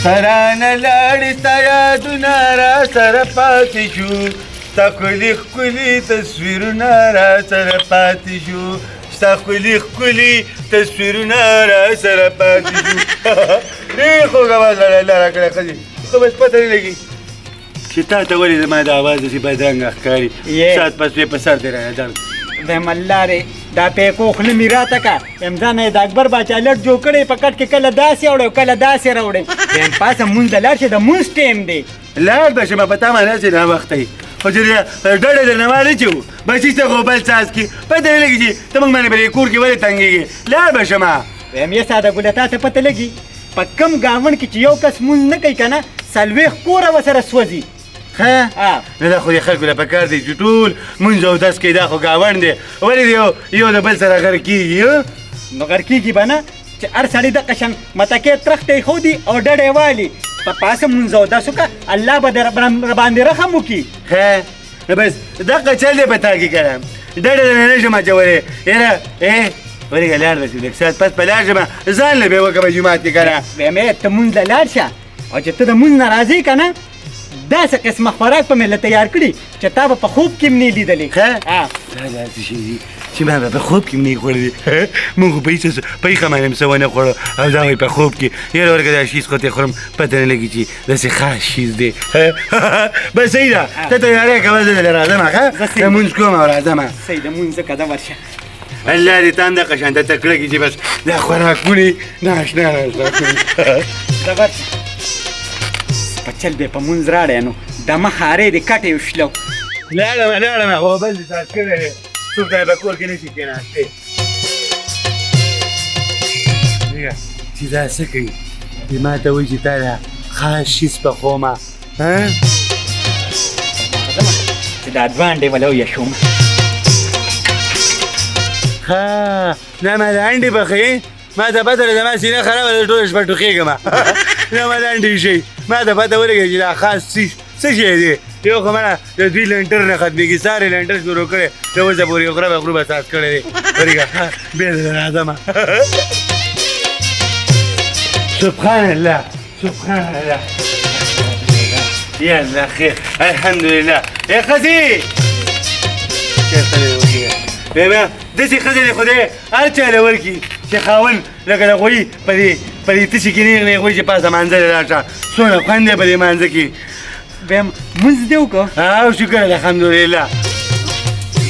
سرانه لاړې ستا یادونه را سره پاتې شو ستا ښکلي ښکلي تصویرونه را سره پاتې شو ستا ښکلي ښکلي تصویرونه را سره پاتې شو ډېر خوږ اواز لاره کړی ښځې خو بس پته نه لګي چې تا ته ولې زما د اواز داسې بدرنګه ښکاري ساعت پس په سر دې رانه درد ویم الله رې دا پیکو خوله مې راته که ویم ځان یې د اکبر باچا لټ جوړ کړی په کټ کې کله داسې اوړی کله داسې راوړی ویم پاسه مونځ ته لاړ شي د مونځ ټیم دی لاړ به شم په تا باندې هسې ناوخته یي خو چې ډډه درنه وانه چې و بچي ته خو بل څاڅکي پته نه لګي چې ته موږ باندې به کور کې ولې تنګېږې لاړ به شم ویم یې ساده ګوله تا ته پته لګي په کم ګاونډ کې چې یو کس مونځ نه کوي که نه څلوېښت کوره ورسره سوځي نه دا خو د خلکو له پکار دی چې ټول مونځ او دس کوي دا خو ګاونډ دی ولې یو د بل سره غر کېږي نو غر کېږي به نه چې هر سړي دغه شان متکې ترخته ایښودي او ډډې والي په پاسه مونځ او دس وکړه الله به باندې رحم وکړي نو بس دغه چل دی په تا کې که نه ډډه درنه نه شم اچولی یاره ورېږه لاړ به شو لږ ساعت پس په لاړ شم ځان له بې وکړه جومات کې که نه ویم ته مونځ له لاړ شه او چې ته د مونځ نه راځې که نه داسې قسمه خوراک په مې له تیار کړي چې تا به په خوب کې هم نه لیدلی دا داسې شی دي چې ما به په خوب کې هم نه خوړلي مونږ خو په هېښه باندې هم څه ونه خوړو او دا وایي په خوب کې یاره ورکه دا شیز خو ته خورم پته نه لګي چې داسې خاص شیز دی بس صحیح ده ته تیاری کوه زه دلې راځم ښه لمونځ کوم او راځم صحیح ده مونځ ځکه ده ورشه الله دې تا هم دغه شانته تکړه کړي چې بس دا خوراکونه ناشنا ده ورشه په چل بې په مونځ راړی نو د مخ هارې دې کټې وشلو لاړم خو بل دې ساعت کړی دی څوک ته په کور کې نه شي کېناستی چې دا څه کوي دې ما ته وایي چې تا دا خاص شیز پخومه چې دا دوانډې وله ویشوم نه ما دا انډې پخوې ما ته پته ده زما سینه خرابه ده ټوله شپه ټوخېږم نه ما دا انډې شي ما ته پته ولګېږي چې دا خاص څه شی دی یو خو مړه د دوی لنټر نه ختمېږي سارې لنټر شروع کړی د اوسه پورې یو غره غروبه ساس کړی دی ورېږه بیا دې راځم سبحان الله سبحان الله یا الله خیر الحمدلله ای ښځې چېرته دې وکړې بیا داسې ښځې دې خدای هر چا له ورکړي چې خاوند لکه د غویي په دې تشي کې نیغ نیغ وایي چې پاسه مانځه دې لاړ شه څومره خوند دی په دې مانځه کې بیا مونځ دې وکړو او شکر الحمدلله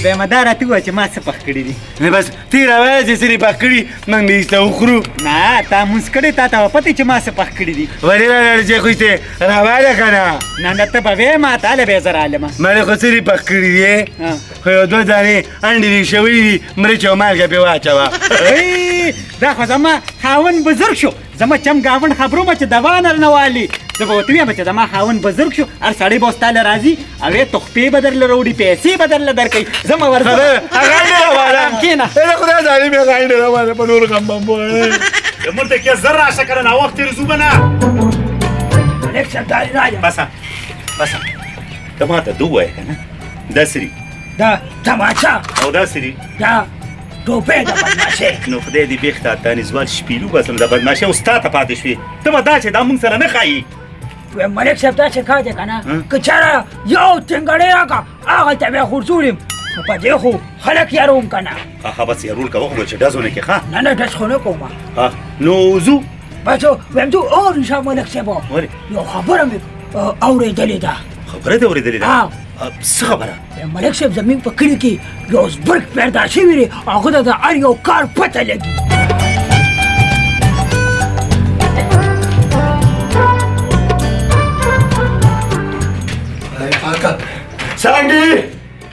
بیا ما دا راته ووایه چې ما څه پخ کړي دي نه بس ته یې راوایه چې څه دې پخ کړي موږ به ایسته وخورو نه تا مونځ کړی تا ته به پته چې ما څه پخ کړي دي ولې رالاړې چې خو یې راوایه که نه نه ته به وایې ما ته هله بیا زه رالمه ما دې خو څه دې پخ کړي دي خو یو دوه دانې انډې دې شوي دي مرچ او مالګه پرې واچوه دا خو زما خاوند بزرګ شو زما چم ګاونډ خبرومه چې دوا نه والي زه به ورته ویم چې زما خاوند بزرګ شو هر سړی به اوس تا له راځي او یې تحفې به درله راوړي پیسې به درله درکوي زه به ورځم کښېنه خدای ظالم یې غاینډې راواله په نور غم بم مونږ ته کې زر راشه کنه ناوخت تېر ځو به نه ملک صاحب دا راځه بسه ته ما ته ده ووایه که نه دا سري دا تماچه او دا سري دا ټوپۍ د بدماشۍ نو خدای دې بېخ ته دانېزوال شپېلو بسم د بدماشۍ او ستا ته پاتې شوې ته به دا چې دا مونږ سره نه ښایي ملک صاحب داسې کار دی که نه که چېرې یو تنګړی راکړه هغلته بیا غورځولم نو په دې خو خلک یاروم که نه بس یارول کوه خو چې ډز ونه کړې ښه نه ډز خو نه کوم نو ځو بس ویم ځو اورې شه ملک صاحب یو خبره مې اورېدلې ده خبره دې اورېدلې ده څه خبره ملک صاحب زموږ په کلي کې یو زبرګ پیدا شوي دی هغه ته د هر یو کار پته لګي سانګي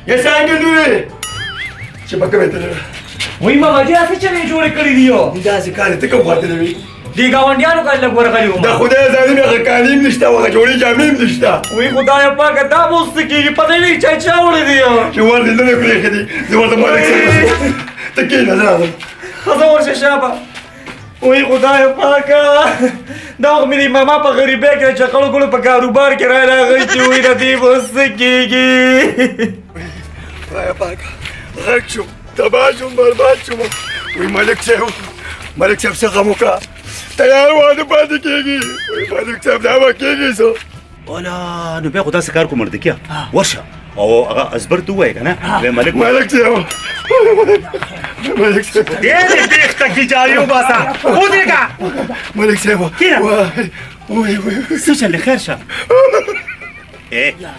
یا سانګي لورې چې په کومه تلل وای ما باندې څه چلې جوړې کړې دی یو دا څه کار ته کوم خاطر دی دی گاونډیانو کله لګ ورغلی و دا خدای ظالم هغه کالیم نشته هغه جوړې جامې هم نشته وای خدای پاک دا موست کېږي پته نه چا وړې دی چې ور دې نه پرېښې دي زه ورته مالک صاحب ته کښېنه زه راځم ښځه ورشه شابه وای خدای پاکه دا خو مې د ماما په غریبۍ کې د چکړو ګلو په کاروبار کې راغښتي وای د دې به څه کېږي خدای پاکه غرق شوم تباه شوم برباد شوم وای ملک صاحب څه غم وکړه تیار واده پاتې کېږي وایي ملک صاحب دا به کېږي څه ولا نو بیا خو داسې کار کوم مردکیه ورشه او هغه ازبر ته ووایه که نه وایي ملک ملک صاحب ملک صاحب ډېرې بیخته کې جاري وباسه ودرېږه ملک صاحب کېنه. وای څه چل دی خیر شه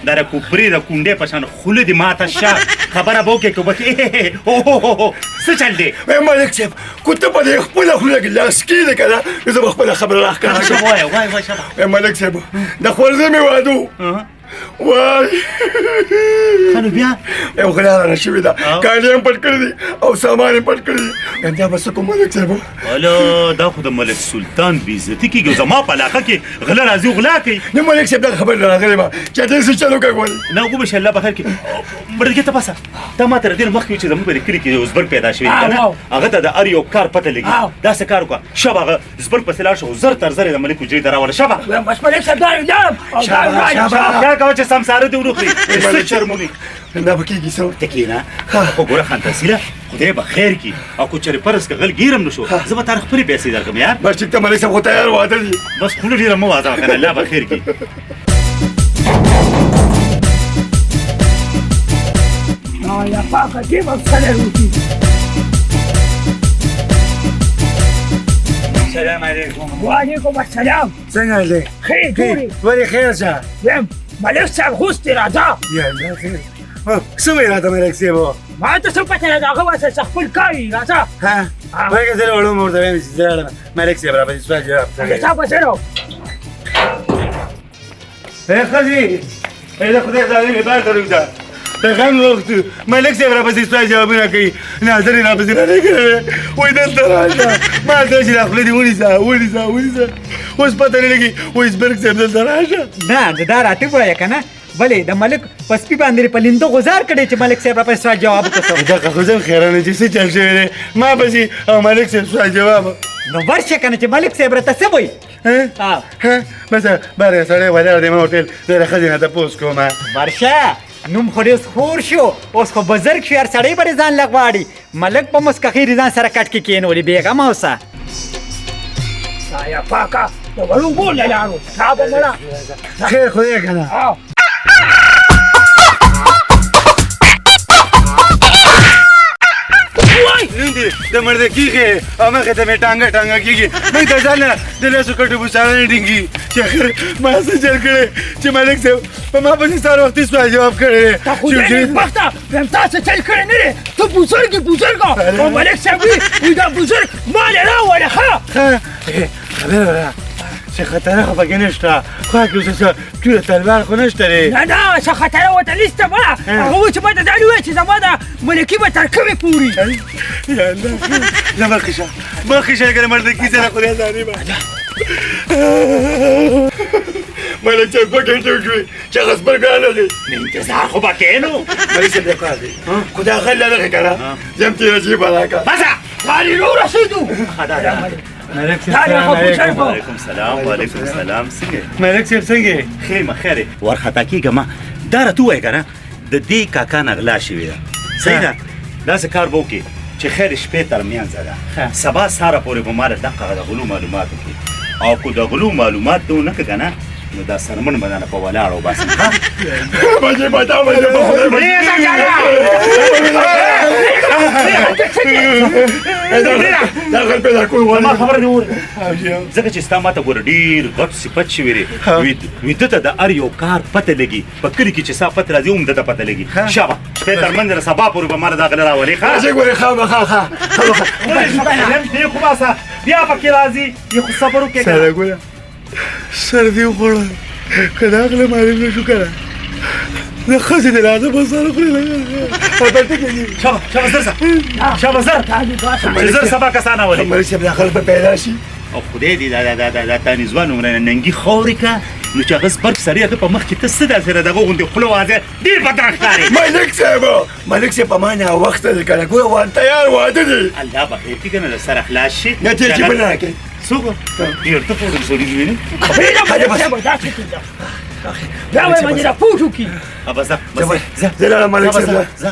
دا د کوپرې د کونډې په شان خوله دې ماته شه خبره به وکړې که به څه چل دی وای ملک صاحب کو ته په دې خپله خوله کې لاس کېږدې که نه نو زه به خپله خبره راښکاره کړم وایه وایه شابه وای ملک صاحب د خورزه مې واده و وای ښه نو بیا یو غلا رانه شوې ده کالي هم پټ کړي دي او سامان یې پټ کړي دي بیا به څه کوم ملک صاحب الا دا خو د ملک سلطان بېعزتي کېږي او زما په علاقه کې غله راځي او غلا کوي نه ملک صاحب دا خبر راغلی ما چې دې څه چل وکړ ګورې نه وګوره چې الله به خیر کړي مړدکې ته پسه تا ما ته ر دې نه مخکې وي چې زموږ په دې کلي کې یو زبرګ پیدا شوی دی که نه هغه ته د هر یو کار پته لګي داسې کار وکړه شابه هغه زبرګ پسې لاړ شه او زر تر زر یې د ملک حجرې ته راوله شابه بس ملک صاحب دا لاړم بیا کوه چې سمساره دې ونه خوري څه شرمونې دا به کېږي څه ته کښېنه خو ګوره خانتاسیله خدای به خیر کړي او که چېرې فرض که غل ګیرم نه شو زه به تا خپلې پیسې درکړم یار بس ټیک ته ملک صاحب خو تیار واده دي بس خوله ډېره مه وازوه که نه الله به خیر کړي یا پاکه دې به سره روټي سلام علیکم وعلیکم السلام څنګه دی خیر جوړې ولې خیر شه یم ملک صاحب غوستې راځه یا الله خیر څه وایي راته ملک صاحب ما ته څه پته نه ده هغه واسه خپل کار یې راځه ها وایي زه وړم ورته وایم چې زه راغلم ملک صاحب را پسې سوال جواب حساب وسره ای ښځې ای د خدای زارۍ مې بار ته روږده پیغام وخت ملک صاحب را پسې سوال جوابونه کوي ناظر یې را پسې رانیږي وایي دلته راشه ما ته چې دا خوله دې ونیسه اوس پته نه لګي وایي زبرګ صاحب دلته راشه نه دا راته وایه که نه ولې د ملک په سپي باندې په لیندو غزار کړی چې ملک صاحب راپسې سوال جواب وکړو دغه خو زه خیرانه چې څه چل شوی دی ما پسې او ملک صاحب سوال جواب نو ورشه که نه چې ملک صاحب راته څه وایي بس باره سړی ولاړ دی ما ورته ویل زه د ښځې نه تپوس کوم ورشه نوم خو ډېر خور شو اوس خو بزرګ شو هر سړی به ځان له غواړي ملک په مسکخي ځان سره کټ کې کېنولي بېغمه اوسه یا پاکه د وړو بول نه لاړو تا به مړه خیر خدای که نه د مرده کېږي او مخې ته مې ټانګه کېږي موږ د ځان نه د لاسو کټو بوساړه ډینګي چې اخر ما څه چل کړی چې ملک صاحب په ما پسې سهار وختي سوال جواب کړی دی تا خو دې نیکبخته ویم تاسو چل کړی نه دی ته بزرګ یې او ملک صاحب وي دا بزرګ مال یې راوړه ښه خبره ده چې خطره خو پکې نشته خو کې اوس څه توره تلوار خو نشته دی نه څه خطره ورته نشته مړه هغه وایي چې ما ته دا نه وایي چې زما د ملکي به تر کومې پورې یا الله زه مخکې شه که د مردکي سره خدای زارۍ به ملک صاحب په ګټه وشوې چې هغه زبرګ رانغی انتظار خو به کېنو ملک صاحب دا کار دی خو دا غل نه که نه زه هم تېره جیبه راکړه بسه غالي نو رسېدو ملک دا دی هغه پوښتنه کوم. وعلیکم السلام وعلیکم السلام څنګه ملک صاحب څنګه خیر خیر ورخطا کېږه ما دا راته ووایه که نه د دې کاکا نه غلا شوې ده صحیح ده داسې کار به وکړې چې خیر شپې تر منځه ده سبا سهاره پورې به ما له دقه د غلو معلومات وکړي او که د غلو معلومات ته ونه کړه که نه نو دا سرمن به درنه په ولاړ وباسم مجھے بتا مجھے دا غل پیدا کول ما غواړي خبره دې واورېده ځکه چې ستا ما ته ګوره ډېر غټ صفت شوی دی ویده ته د هر یو کار پته لګي په کلي کې چې ستا پته راځي هم ده ته پته لګي شابه شپې تر منځ د سبا پورې به ما دا غله راولې ښه راځئ ګورئ خامخا دې خو باسه بیا پکې راځي یو خو صبر وکړه سره ګوره سر دې وخوړه که دا غله معلوم نه شو که نه د ښځې د راځه به سره خورې شابه زر شابه زر چې زر سبا کسان اولې ملک صاحب دا خلک به پیدا شي او خدای دې دا تانیزوان عمرانه ننګي خاورې که نو چې هغه زبرګ سړی هغه په مخ کې ته څه داسې دغه غوندې خوله وازې ډېر بدرنګ ښکارې ملک صاحب په ما نه وخته دی که نه ګوره تیار واده دی الله به خیر کړي که نه له سره خلاص شي نه تېر چې بل راکړې څوک ډېر ته پوه سړي وینې بیا وایم باندې راپوټ وکړي ابا زه زه لاړم ملک صاحب زه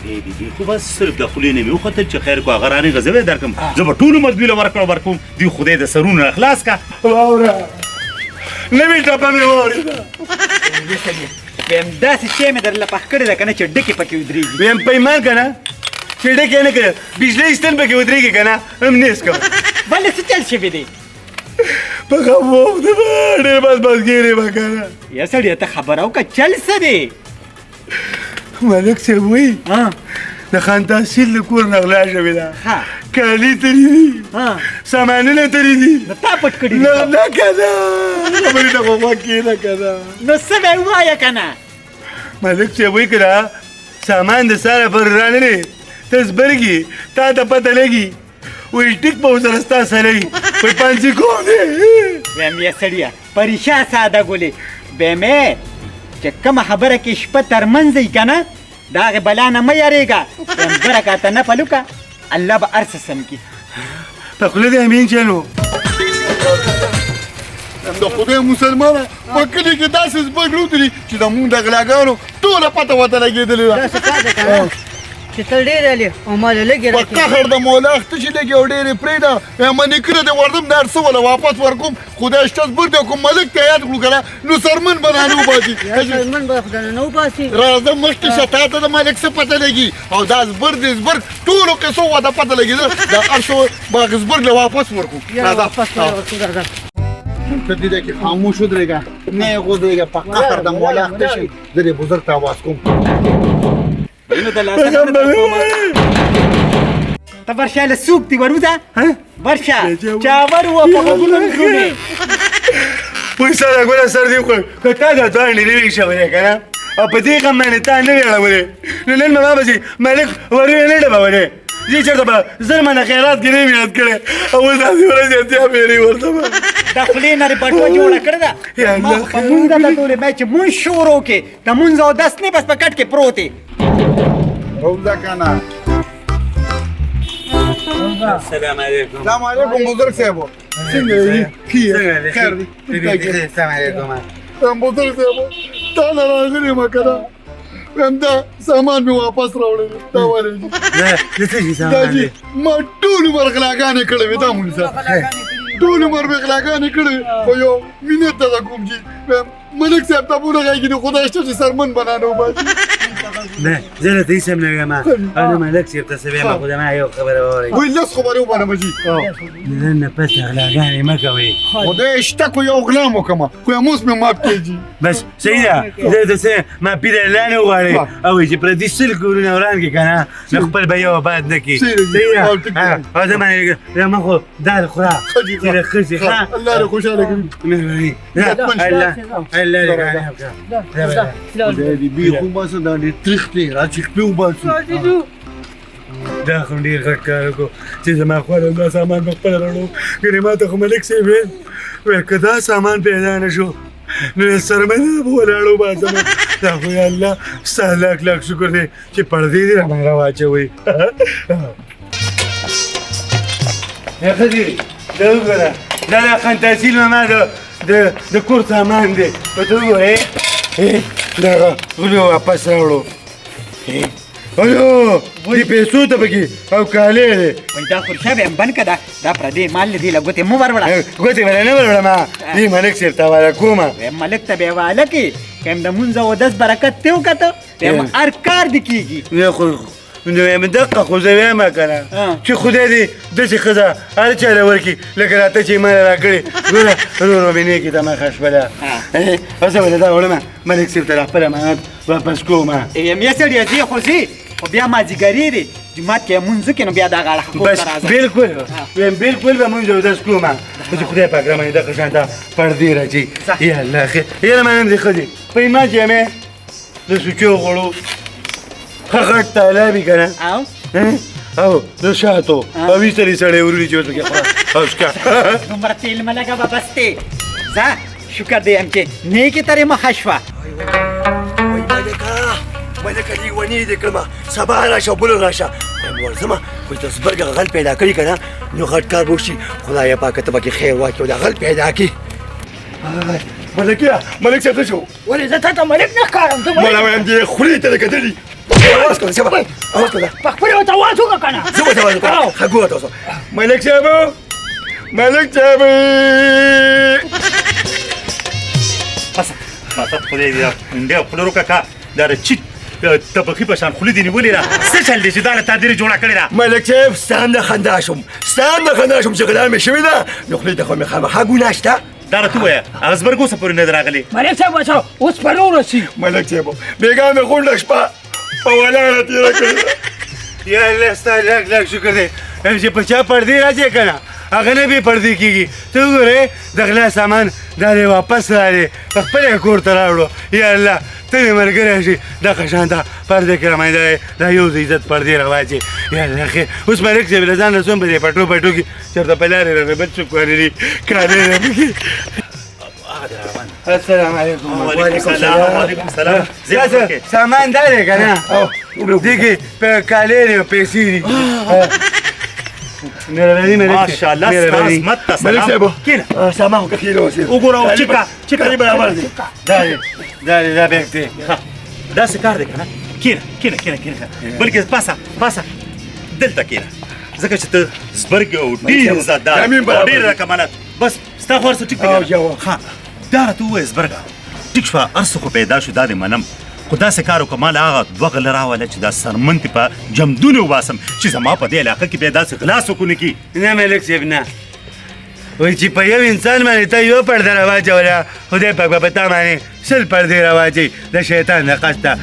دی خو بس صرف د خولې نه مې وختل چې خیر کو هغه رانې غزوې درکم زه به ټولو مزدوله ورکوم دی خدای د سرونه خلاص کا واوره نوې ټپه مې واورېده ویم داسې شی مې درله پخ کړې ده که نه چې ډکې پکې ودرېږي ویم پیمان که نه چې ډکې نه کړه بجلۍ ستن پکې ودرېږي که نه هم نیس کوه بله څه چل شوي دی په خفوف ده به ډېر بسبسګېرې به که نه یا سړیه ته خبره وکړه چل څه دی ملک صاحب وایي د خان تحصیل د کور نه غلا شوې ده ها کالي ترې دي ها سامانونه ترې دي نو تا پټ کړي دي نه نه که نه خبرې ته خو غوږ کښېنه که نه نو څه به یې ووایه که نه ملک صاحب وایي که نه سامان د ساره پر رانلې ته زبرګي تا ته پته لګي وایي ټیک به ورسره ستا سره وي وایي پانسي کوم دی ویم یا سړیه پریشا ساده ګلې بیم چې کومه خبره کې شپه ترمنځ وي که نه د هغې بلا نه مه یارېږه ویم دوه رکاته نفل وکړه الله به هر څه سم کړي په خوله دې امین چلو د خدای مسلمانه په کلي کې داسې زبرګ روتلي چې د مونږ د غلاګانو ټوله پته ورته لګېدلې ده چې ته ډېر علي او ما له لږې په قهر د مولا اخته چې لږې او ډېرې پرېږده ما نیکه دې وردم د هر څه وله واپس ورکوم خدای شته زبر دی کوم ملک ته یاد کړو که نه نو سرمن به رانه وباسي سلمان به خدای نه وباسي راځه مخکې شه تا ته د ملک څه پته لګي او دا زبر دی زبر ټولو قصو ورته پته لګېده دا هر څه به زبر له واپس ورکړو واپس راځه ته دې کې خاموش ودرېږه نه یې غودرېږه په قهر د مولا اخته شي زه دې بزرګ ته آواز کوم نو د لاسه نه درکومه ته ورشه له سوق دي وروځه ورشه چاور وه په غوږونو درومې وایي سره ګوره سر دې وکړ که تا دا دوه نړۍ شولې که نه او په دې غم باندې تا نه وې اړولې نو نن به ما به چې ملک ورې نه ډبولې زه چېرته به زر منه خیرات کې نه مې یاد کړی او اوس داسې ورځې اتیا پېرې ورته به د خولې نه دې بټوه جوړه کړې ده ما خو په مونځ درته تولې مې چې مونځ شروع کې د مونځ او دس نه بس په کټ کې پروت دی روزه کنه السلام علیکم السلام علیکم بزرګ صاحب څنګه یې خیر دی السلام علیکم بزرګ صاحب تا نه راغلی یم که نه ویم دا سامان مې واپس راوړی دی دا ولې دي دا چې ما ټول عمر غلاګانې کړې وې دا مونږ سره ټول عمر مې غلاګانې کړې خو یو مینت ته کوم چې ملک صاحب ته پوره غږی دی خدای شته چې سرمن بنانه وباسي نه زه له دې سم نه یم انا ملک صاحب ته څه ویم خو زما یو خبره واورئ وایي لس خبرې ومنه مجي نن نه پس غلاګانې مه کوئ خدای شته خو یو غلا مو کومه خو اموس مې مات کېږي بس صحیح ده زه درته ما پیر الله نه وغواړئ او چې پردي سل کورونه وران کړي که نه نو خپل به یو آباد نه کړي صحیح ده او زه باندې ما خو دا خوره چې د ښځې ښه الله دې خوشحاله کړي مهرباني الله دې کامیاب کړه خدای دې بیخو باسه دا دې تریخ دی را چې خپې وباسو دا خو ډېر غټ کار وکړو چې زما خواله دا سامان په خپله راوړو ګنې ما ته خو ملک صاحب ویل که دا سامان پیدا نه شو نو سرمنه به ولاړو باسم دا خو یا الله ستا لاک لاک شکر دی چې پردې دې راباندې راواچوئ ښځې دا وګوره دا د خان تحصیل ماما د کور سامان دی په ته وګورې دغه غلو واپس راوړو الو دې پیسو ته پکې او کالې دی وایي دا خورشه به یم بند که دا پردې مال دې له ګوتې مه ور وړه ګوتې به نه ور وړم دې ملک صاحب ته حواله کومه ویم ملک ته به یې حواله کړي که یم د مونځ او دس برکت دې وکته ویم هر کار دې کېږي نو یم دقه خو زه ویمه که نه چې خدای دې داسې ښځه هر چا له ورکړي لکه راته چې یې ما را کړې ګوره ورور مې نیکې ته مخه شوله او زه به دا وړمه ملک صاحب ته خپل امانت واپس کومه یم یې سړیه ځې خو ځې خو بیا مازدیګري دی جومات کې مونځ کې نو بیا دا غاړه خو بس بالکل ویم بالکل به مونځ اودس کومه خو چې خدای پاک رامنې دغه شان ته پردې راځي یا الله خیر یاره منم دې ښځې په ایمان چې یمې د سوچو غوړو ښه غټ تالابي که نه او د شاتو او ویستلې سړی وروړي چې اوس پکې خوره او ښکا دومره تیل مه لګوه بس دی ځه شکر دی یم چې نیکې ترې مخه شوه ملکه لیونی دې کړمه سبا راشه او بل راشه وایم ورځمه خو ته زبرګه غل پیدا کړي که نه نو غټ کار به وشي خدایه پاکه ته پکې خیر واچوه دا غل پیدا کړي ملکیه ملک صاحب څه شو ولې زه تا ته ملک نه ښکارم ته ملا وایم دې خولې ته دې کتلي اواز کوه شابه اواز کوه په خپلې ورته اواز وکړه که نه زه ورته اواز کوم ښه ګوره تاسو ملک صاحب ملک صاحب بس خدای دې انډیا خپل روکا دا چیت طبقي په شان خولې دې نیولې ده څه چل دی چې دا له تادرې جوړه کړې ده ملک صاحب ستا هم نه خندا شوم چې غلا مې شوې ده نو خولې ته خو مې خامخا ګناه شته دا راته ووایه هغه زبرګ اوسه پورې نه دی راغلی ملک صاحب ورسره اوس په نور رسي ملک صاحب بېګا مې غونډه شپه په ولاړه تېره کړې ده یا الله ستا لاک لاک شکر دی چې په چا پردې راځي که نه هغه نه بې پردې کېږي ته وګورې د غلا سامان دا دی واپس راغلی په خپل یې کور ته راوړو یا الله ته مې ملګری شي دغه شان ته پردې کې رامنځته دا یو د عزت پردې راواچې یا الله خیر اوس ملک صاحب له ځان رسوم په دې پټو کې چېرته په لارې راغی بل څوک ورلي کارې راپکې السلام علیکم وعلیکم السلام سامان دا دی که نه دې کې کالې دي او پیسې دي مهرباني ماشاءالله ستا عظمت ته ملک سلام صاحب کېنه سامان خو کښېنه اوسې وګوره چیکه کالي برابر دي دا بیگ دی داسې کار دی که نه کېنه بلکې پاسه دلته کېنه ځکه چې ته زبرګ او ډېر عزتدار او ډېر رقمنت بس ستا خو هر څه ټیک دی ښه دا راته ووایه زبرګه ټیک شوه هر څه خو پیدا شو دا دې منم خو داسې کار وکړه ما له هغه دوه غله راوله چې دا سرمن دې په جمدونې وباسم چې زما په دې علاقه کې بیا داسې غلا څوک ونه کړي نه ملک صاحب نه وایي چې په یو انسان باندې ته یو پرده راواچوله خدای پاک به په تا باندې سل پردې راواچوي د شیطان د قصده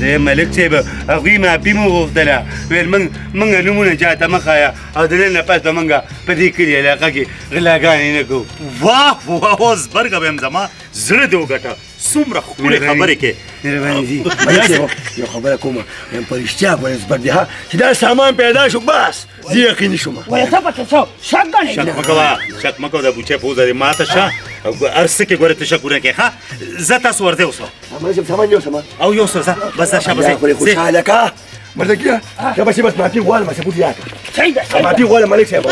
د ملک صاحب هغوی معافي مو وغوښتله ویل موږ نومونه چاته مه ښایه او د نن نه پس به موږ په دې کلي علاقه کې غلاګانې نه کوو واه زبرګه به یم زما زړه دې وګټه څومره ښکلې خبرې کې مهرباني دي ملک صاحب یو خبره کوم یم په رښتیا ګورې زبر دی ها چې دا سامان پیدا شو بس زه یقیني شوم ولې ته پکې څه شک ګڼې شک مه کوه د بوچې پوزه دې ماته شه هر څه کې ګورې ته شکونه کې ښه زه تاسو ورځئ اوسه ملک صاحب سامان یوسم او یوسه ځه بس ځه شابه خو خوشحاله که ملکیه شابه چې بس معافي غواړم ثبوت یاکړه صحیح ده معافي غواړم ملک صاحب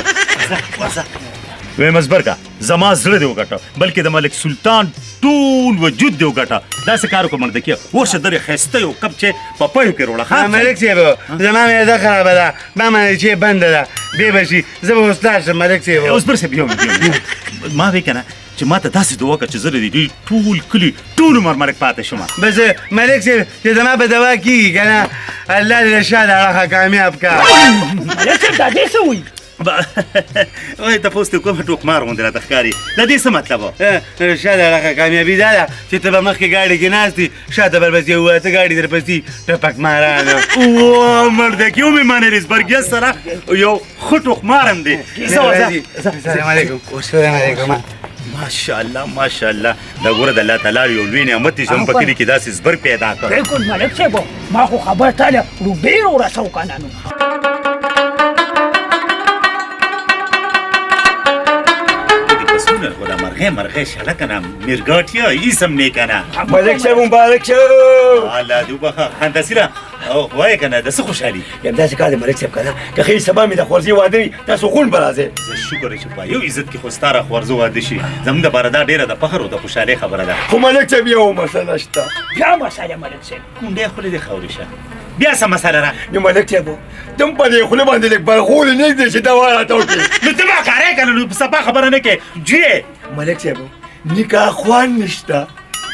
ویم زبرګه زما زړه دې وګټه بلکې د ملک سلطان ټول وجود دې وګټه داسې کار وکړه مردکیه ورشه درې ښایسته یو کپ چې په پیو کې روړه ښه ملک صاحب زما معده خرابه ده ما باندې چې بنده ده بې به شي زه به اوس لاړ شم ملک صاحب اوس بر صاحب یو ما وی که نه چې ما ته داسې دعا وکړه چې زه د دې ټول کلي ټول عمر ملک پاتې شم بس ملک صاحب چې زما په دوا کېږي که نه الله دې د شا د اړخه کامیاب کړه ملک صاحب دا دې څه وایي وایي تپوس دې کومه ټوکمار غوندې راته ښکاري د دې څه مطلب و شا د اړخه کامیابي دا ده چې ته به مخکې ګاډي کې ناست یې شاته برپسې وواته ګاډي درپسې ټپک مارانه مردکي ومې منلې زبرګیه سره یو ښه ټوکمار هم دی السلام علیکم السلام علیکم ماشاءالله دا ګوره د الله تعالی یو لوی نعمت دی چې موږ په کلي کې داسې زبرګ پیدا کړ بالکل ملک صاحب ما خو خبر تاله روبیر ورسو که نه نو خو دا مرغۍ شله که نه میرګاټیه ایسم نه که نه ملک صاحب مبارک شه الله دې وبخه خنداسیره وایه که نه د څه خوشحالي یم داسې کار دی ملک صاحب که نه که ښایي سبا مې د خورزي واده وي تاسو غونډ به راځئ زه شکر چې په یو عزت کې خو ستا را خورزه واده شي زموږ دپاره دا ډېره د فخر او د خوشحالۍ خبره ده خو ملک صاحب یو مسله شته بیا مسله ملک صاحب کونډې خولې دې خاورې شه بیا څه مسله ده نو ملک صاحب ته په دې خولې باندې لږ برغولې نږدې چې دوا راته وکړې نو ته ما کاری که نه صفا خبره نه کوې جویې ملک صاحب نکاح خوند نشته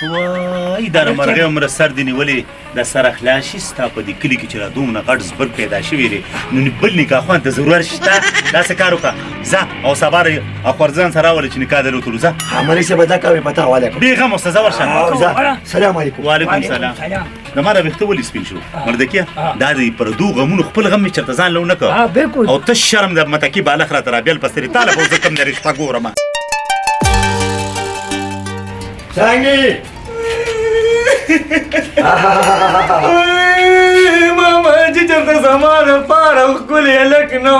وای دا د مرغۍ عمره سر دې نیولې د سر اخلاصي ستا په دې کلي کې چې را دومره غټ زبر پیدا شوي دی نو بل نکاح خوند ته ضرورت شته داسې کار وکړه ځه او سبا اخورځان سره راولې چې نکاح دلې وتلو ځه ملک صاحب دا کار مې پته حواله کړه بېغم اوسه ځه ورشه سلام علیکم وعلیکم السلام زما را ویښته ولې سپین شو مردکیه دا د پردو غمونو خپل غم مې چېرته ځان له ونه کړ او ته شرم د متکي بالغ راته رابیل پسترې تاله به زه کوم د رشته ګورم څنګه ماما چې چېرته زما دپاره ښکلی هلک نه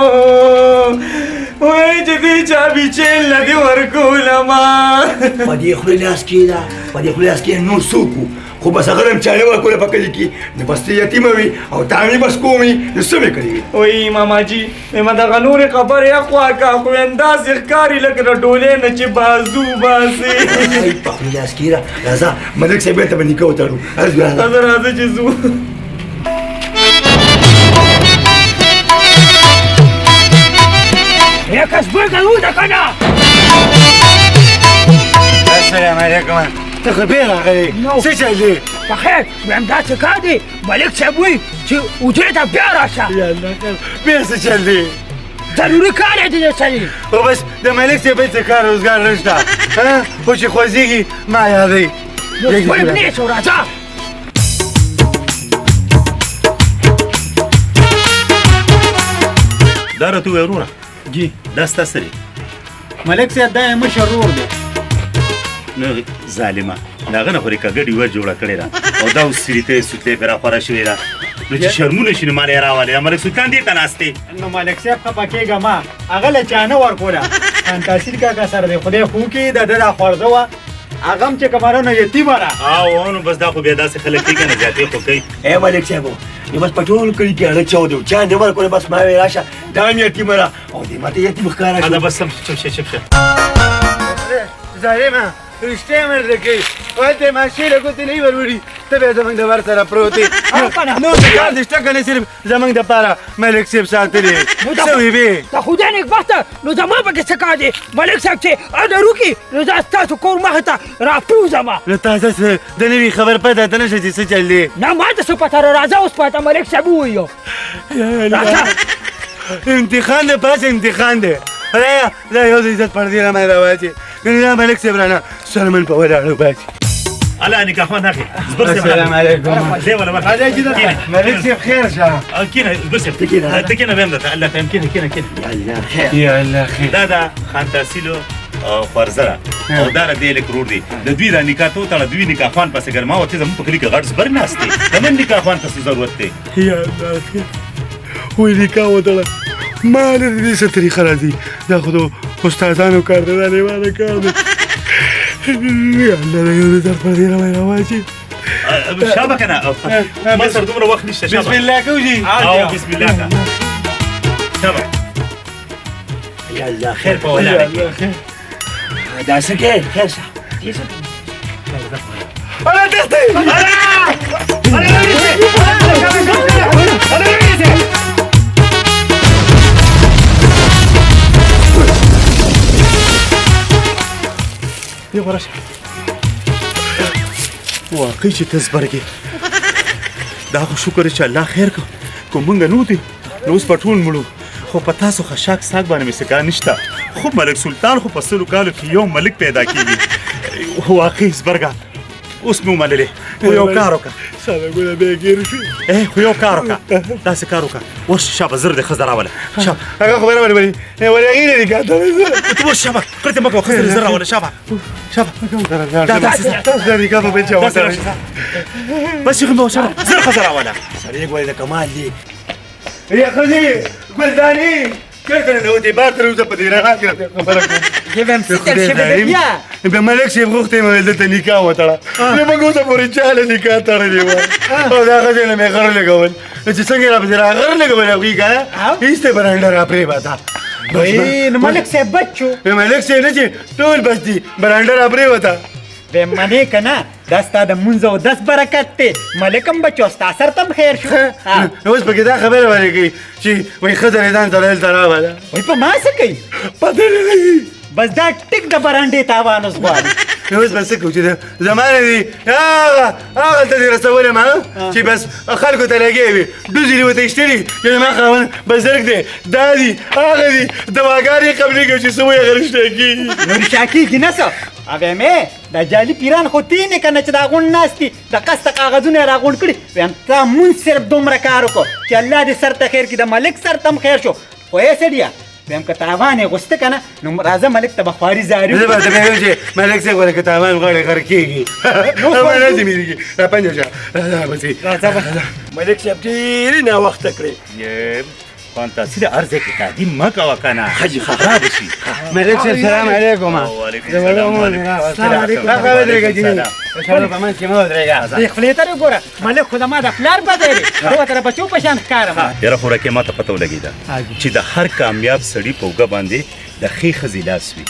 وایي چې دې چابي چیل نه دې ورکولما په دې خولې لاس کې ده په دې خولې لاس کې نور څوک وو خو بس هغه هم چاړه ورکوله په کلي کې نو بس ته یتیمه وي او تعلیم بس کومي نو څه مې کړي وای ماما جی ما دغه نورې خبرې اخوا کا خو اندازې ښکاري لکه د ډولۍ نه چې بازو باسي په خپل لاس کې راځه ملک صاحب ته به نکاح وتړو راځه چې ځو یا کسبرګه وده کنه السلام علیکم ته خو بیا راغلی څه چل دی په خیر ویم دا څه کار دی ملک صاحب وایي چې حجرې ته بیا راشه یا الله خیر بیا څه چل دی ضروري کار یې دی د سړي خو بس د ملک صاحب څه کار روزګار نشته خو چې خوځېږي ما یادوي نو ولې نه شو راځه دا راته ووایه وروره جی دا ستا څه دی ملک صاحب دا یې مشر ورور دی نو ظالمه د هغه نه خو یې کږه ډیوه جوړه کړې ده او دا اوس سریته یې سوتلې پرې راخوره شوې ده نو چې شرمونه شي نو ما یې راولې دا ملک سلطان دې ته ناست دی نو ملک صاحب خفه کېږه ما هغه له چا نه ورکوله تحصیل کاکا سره دی خدای خو کړي د ده دا خورځه وه هغه هم چې کمره نه یتیمه ده او نو بس دا خو بیا داسې خلک دي که نه زیاتې خو کوي اے ملک صاحب نو بس په ټول کلي کې هغه چاودو چا نه ورکوله بس ما ویې راشه دا هم یتیمه ده او دې ماته یتیم ښکاره دا شو بس سم چپ شه چپ شه ظالمه رښتیا مې درته کوي هلته ماشې له ګوتې نه وروړي ته بیا زموږ د ور سره پروت یې نور څه کار دې شته که نه صرف زموږ دپاره ملک صاحب ساتلی څه وي بې د خدای نېکبخته نو زما پکې څه کار دی ملک صاحب چې اډر وکړي نو زه ستاسو کور مخې ته راپروځم نو تاسو څه د نوي خبر پته ته نه شته چې څه چل دی نه ما ته څه پته راځه اوس پته ملک صاحب ووایو راځه امتحان دی پاس امتحان دی خدایا دا یو د عزت پردې را مې راواچې کنې دا ملک صاحب رانه سلمن په ولاړو باسي الله نکاح خوان اخي زبر السلام علیکم دی ولا هذا كده ملك صاحب خير شا كينا زبر تكينا بهم ده الله فهم كينا یا الله خیر يا الله خير دا خان تحصیلو خورزره او دا د دې لیک رور دی د دوی د نکاح ته تړه دوی نکاح خوان پسې ګرما او ته زموږ په کلی کې غټ زبر ناست دی د من نکاح خوان ته ضرورت دی يا الله خير وې نکاح وتړه ما له دې څه طریقه راځي دا خو د استادانو کار دی دا لیوانه کار دی یا الله دا یو د عزت پردې را مې راواچې شابه کنه ما سره دومره وخت نشته شابه بسم الله کوجي او بسم الله شابه یا الله خیر په يا ولاړ الله خير دا څه کې خیر شه انا تحتي دی ورشه واقعي چې ته زبرګې دا خو شکر چې الله خیر کو مونږ نو دي نو اوس په ټول مړو خو په تاسو خشاک ساک باندې مې څه کار نشته خو ملک سلطان خو په سلو کالو کې یو ملک پیدا کېږي واقعي زبرګه اوس مې ومنلې خو یو کار وکړه ساده ګوله بیا ګیر شو خو یو کار وکړه داسې کار وکړه ورشه شابه زر دې ښځه راوله شابه هغه خبره ولې ولې غیرې دي کاته ته ورشه شابه کړته مه کوه ښځه دې زر راوله شابه تاسو د نکاح په بل چا وتړئ بس یې خو شابه زر ښځه راوله سړی ګورې د کمال دی یا ښځې ګلداني کله نو دې بار تر اوسه په دې رڼا کې راته خبره کوم یم ستر شوی دی بیا به ملک صاحب غوښتې مې دلته نکاح وتړه نو موږ اوسه پورې چاله نکاح تړلې وه او دا ښځې نه مې غر لګول نو چې څنګه را پسې غر لګول هغوی که نه هېڅ برانډه را پرېوته نو ملک صاحب بچو ملک صاحب نه چې ټول بس دي برانډه را پرېوته به منې که نه دا ستا د مونځ او دس برکت دی ملک هم بچو ستا سر ته هم خیر شو اوس پکې دا خبره باندې کوي چې وایي ښځه دې ځان ته دلته راوله وایي په ما څه کوي پته نه لګي بس دا ټیک د برانډې تاوان اوس غواړي نو اوس به څه کوو چې زمانه دي هغه ته دې رسولم چې بس خلکو ته لګې وي ډوزې دې ورته ایستلي چې زما خاوند بزرګ دی دا دي هغه دي دواګانې قبلې کوي چې څه وایي هغه رښتیا کېږي نو رښتیا کېږي نه څه اوی مې دا جالي پیران خو تینې که نه چې دا غونډ ناست دي د قسته کاغذونه یې راغونډ کړي ویم تا مونځ صرف دومره کار وکړو چې الله دې سر ته خیر کړي د ملک سر ته هم خیر شو خو یې سړیه ویم که تاوان یې غوسته که نه نو راځه ملک ته به خواري زاري زه به ته بیا وایم چې ملک صاحب ورته که تاوان غواړي غر کېږي ما نه ځمېږي را پنجه شه راځه بسې ملک صاحب ډېرې ناوخته کړې فانتاسي ارزه کې تعظیم ما کوه کنه حاجي خراب شي ملک صاحب سلام علیکم وعلیکم السلام السلام علیکم شنو په من کې مو درېګا د خپلې ته وګوره ملک خو زما د پلار بدی دی زه تر بچو په شان ښکارم یاره خوراکې ما ته پته ولګېده چې د هر کامیاب سړي په اوږه باندې د ښې ښځې لاس وي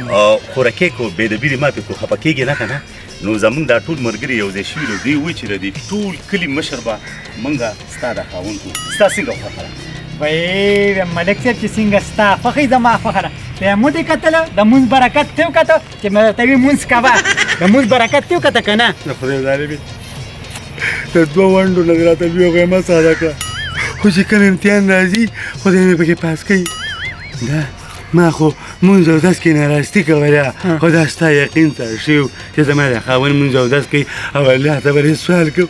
او خوراکې کو بېدبي دې ما پې کو خفه کېږي نه که نه نو زمونږ دا ټول ملګري یو ځای شوي نو دوی وایي چې د دې ټول کلي مشر به مونږه ستا د خاوند کړو ستا څنګه خوښه ده وای ملک صاحب چې څنګه ستا خوښې زما خوښه ده بیا مو دې کتله د مونځ برکت ته وکته چې مې ورته وي مونځ کوه د مونځ برکت ته وکته که نه د خدای ظالمې د دوه ونډو لږ راته لوی غیمه ساده کړه خو چې کله امتحان راځي خدای مې پکې پاس کوي دا ما خو مونځ او دس کې ناراستي کوله خو دا ستا یقین ته شوي و چې زما د خاوند مونځ او دس کوي او الله ته به سوال کوم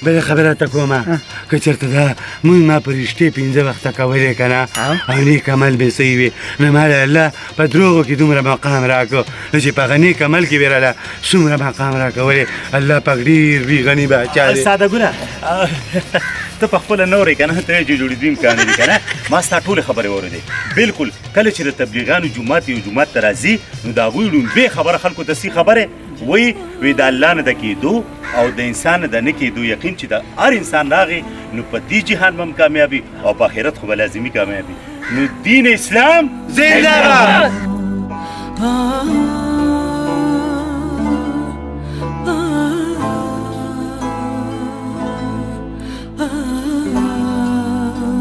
بله خبره ته کومه که چېرته دا مونځ ما په رښتې 5 وخته کولی که نه او نیک عمل به صحیح وي نو ما له الله په دروغو کې دومره مقام راکړو نو چې په هغه نیک عمل کې به راله څومره مقام راکولی الله پاک ډېر وي غني باچا دی ساده ګله ته په خپله نه اورې که نه ته یې چې جوړېدو امکان نه دي که نه ما ستا ټولې خبرې واورېدې بلکل کله چې د تبلیغانو جومات یو جومات ته راځي نو د هغوی لومبې خبره خلکو ته سی خبرې وی د الله نه د کېدو او د انسان نه د نه کېدو یقین چې د هر انسان راغی نو په دې جهان به هم کامیابي او په آخرت خو به لازمي کامیابي نو دین اسلام زنده باد